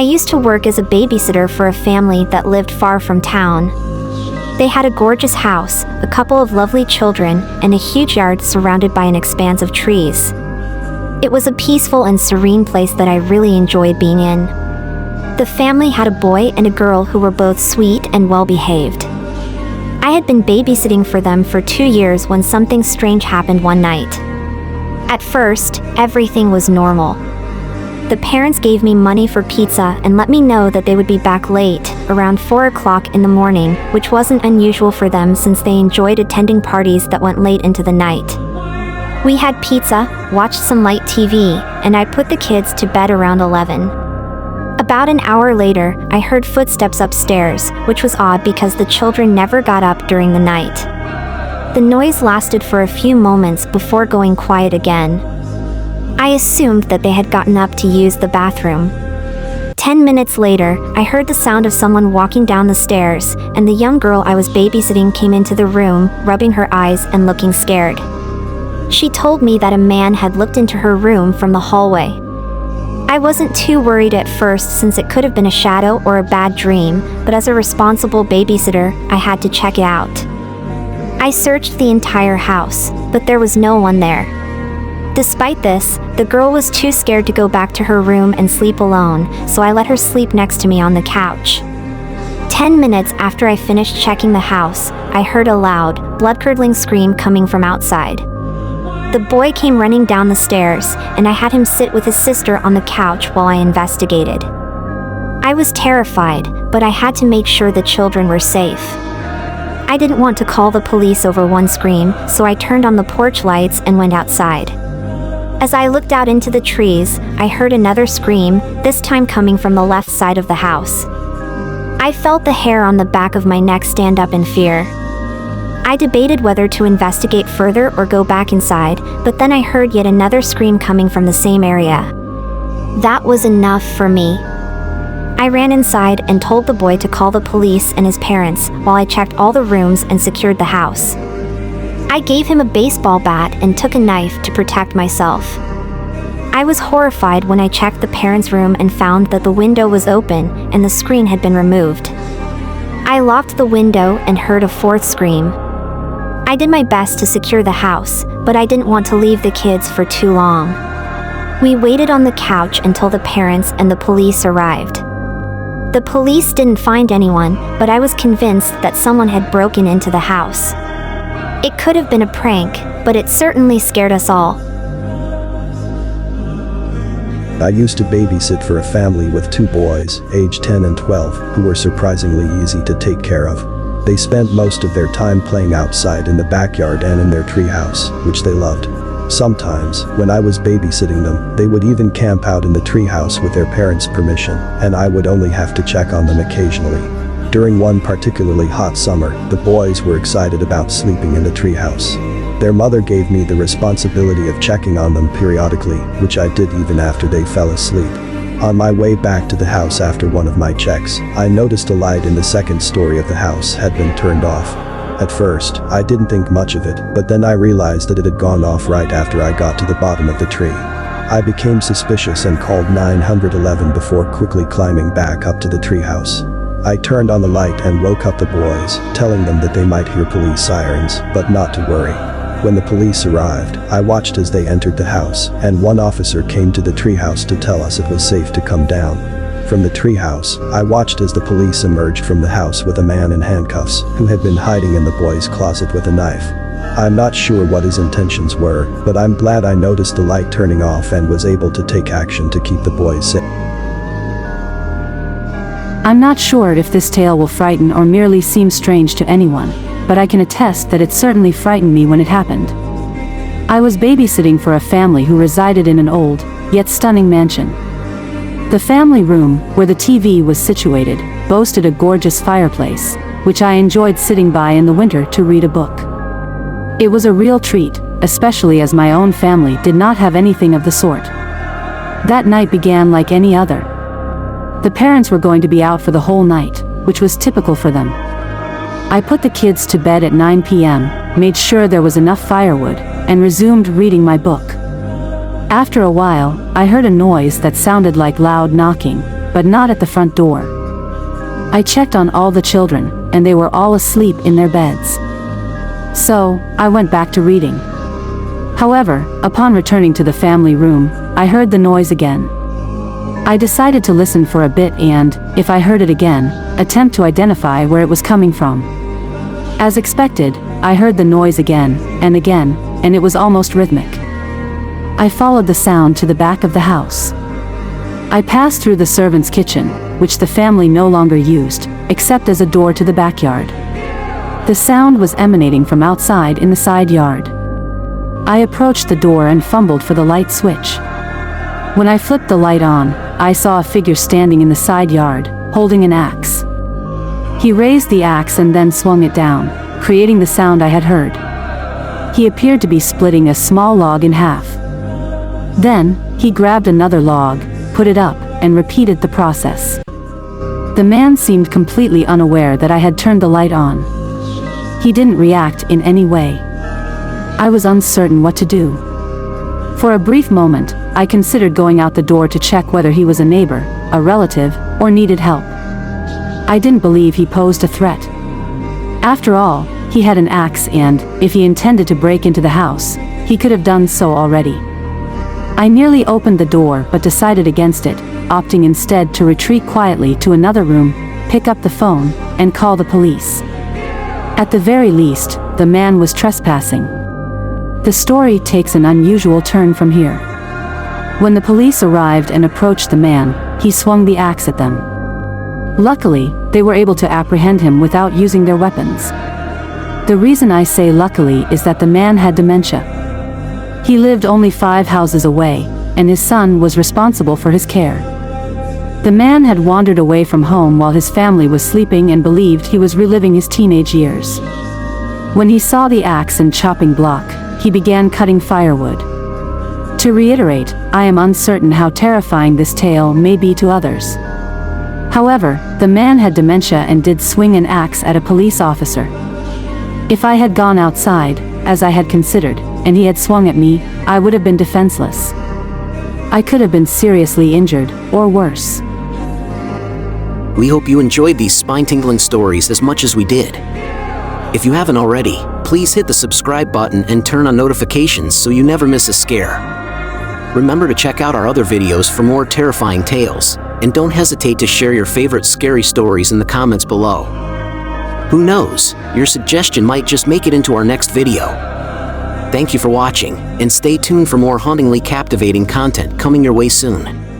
used to work as a babysitter for a family that lived far from town. They had a gorgeous house, a couple of lovely children, and a huge yard surrounded by an expanse of trees. It was a peaceful and serene place that I really enjoyed being in. The family had a boy and a girl who were both sweet and well-behaved. I had been babysitting for them for 2 years when something strange happened one night. At first, everything was normal. The parents gave me money for pizza and let me know that they would be back late, around 4 o'clock in the morning, which wasn't unusual for them since they enjoyed attending parties that went late into the night. We had pizza, watched some light TV, and I put the kids to bed around 11. About an hour later, I heard footsteps upstairs, which was odd because the children never got up during the night. The noise lasted for a few moments before going quiet again. I assumed that they had gotten up to use the bathroom. 10 minutes later, I heard the sound of someone walking down the stairs, and the young girl I was babysitting came into the room, rubbing her eyes and looking scared. She told me that a man had looked into her room from the hallway. I wasn't too worried at first since it could have been a shadow or a bad dream, but as a responsible babysitter, I had to check it out. I searched the entire house, but there was no one there. Despite this, the girl was too scared to go back to her room and sleep alone, so I let her sleep next to me on the couch. 10 minutes after I finished checking the house, I heard a loud, blood-curdling scream coming from outside. The boy came running down the stairs, and I had him sit with his sister on the couch while I investigated. I was terrified, but I had to make sure the children were safe. I didn't want to call the police over one scream, so I turned on the porch lights and went outside. As I looked out into the trees, I heard another scream, this time coming from the left side of the house. I felt the hair on the back of my neck stand up in fear. I debated whether to investigate further or go back inside, but then I heard yet another scream coming from the same area. That was enough for me. I ran inside and told the boy to call the police and his parents while I checked all the rooms and secured the house. I gave him a baseball bat and took a knife to protect myself. I was horrified when I checked the parents' room and found that the window was open and the screen had been removed. I locked the window and heard a fourth scream. I did my best to secure the house, but I didn't want to leave the kids for too long. We waited on the couch until the parents and the police arrived. The police didn't find anyone, but I was convinced that someone had broken into the house. It could have been a prank, but it certainly scared us all. I used to babysit for a family with 2 boys, aged 10 and 12, who were surprisingly easy to take care of. They spent most of their time playing outside in the backyard and in their treehouse, which they loved. Sometimes, when I was babysitting them, they would even camp out in the treehouse with their parents' permission, and I would only have to check on them occasionally. During one particularly hot summer, the boys were excited about sleeping in the treehouse. Their mother gave me the responsibility of checking on them periodically, which I did even after they fell asleep. On my way back to the house after one of my checks, I noticed a light in the second story of the house had been turned off. At first, I didn't think much of it, but then I realized that it had gone off right after I got to the bottom of the tree. I became suspicious and called 911 before quickly climbing back up to the treehouse. I turned on the light and woke up the boys, telling them that they might hear police sirens, but not to worry. When the police arrived, I watched as they entered the house, and one officer came to the treehouse to tell us it was safe to come down. From the treehouse, I watched as the police emerged from the house with a man in handcuffs, who had been hiding in the boys' closet with a knife. I'm not sure what his intentions were, but I'm glad I noticed the light turning off and was able to take action to keep the boys safe. I'm not sure if this tale will frighten or merely seem strange to anyone, but I can attest that it certainly frightened me when it happened. I was babysitting for a family who resided in an old, yet stunning mansion. The family room, where the TV was situated, boasted a gorgeous fireplace, which I enjoyed sitting by in the winter to read a book. It was a real treat, especially as my own family did not have anything of the sort. That night began like any other. The parents were going to be out for the whole night, which was typical for them. I put the kids to bed at 9 p.m., made sure there was enough firewood, and resumed reading my book. After a while, I heard a noise that sounded like loud knocking, but not at the front door. I checked on all the children, and they were all asleep in their beds. So, I went back to reading. However, upon returning to the family room, I heard the noise again. I decided to listen for a bit and, if I heard it again, attempt to identify where it was coming from. As expected, I heard the noise again, and it was almost rhythmic. I followed the sound to the back of the house. I passed through the servants' kitchen, which the family no longer used, except as a door to the backyard. The sound was emanating from outside in the side yard. I approached the door and fumbled for the light switch. When I flipped the light on, I saw a figure standing in the side yard, holding an axe. He raised the axe and then swung it down, creating the sound I had heard. He appeared to be splitting a small log in half. Then, he grabbed another log, put it up, and repeated the process. The man seemed completely unaware that I had turned the light on. He didn't react in any way. I was uncertain what to do. For a brief moment, I considered going out the door to check whether he was a neighbor, a relative, or needed help. I didn't believe he posed a threat. After all, he had an axe and, if he intended to break into the house, he could have done so already. I nearly opened the door but decided against it, opting instead to retreat quietly to another room, pick up the phone, and call the police. At the very least, the man was trespassing. The story takes an unusual turn from here. When the police arrived and approached the man, he swung the axe at them. Luckily, they were able to apprehend him without using their weapons. The reason I say luckily is that the man had dementia. He lived only 5 houses away, and his son was responsible for his care. The man had wandered away from home while his family was sleeping and believed he was reliving his teenage years. When he saw the axe and chopping block, he began cutting firewood. To reiterate, I am uncertain how terrifying this tale may be to others. However, the man had dementia and did swing an axe at a police officer. If I had gone outside, as I had considered, and he had swung at me, I would have been defenseless. I could have been seriously injured, or worse. We hope you enjoyed these spine-tingling stories as much as we did. If you haven't already, please hit the subscribe button and turn on notifications so you never miss a scare. Remember to check out our other videos for more terrifying tales, and don't hesitate to share your favorite scary stories in the comments below. Who knows, your suggestion might just make it into our next video. Thank you for watching, and stay tuned for more hauntingly captivating content coming your way soon.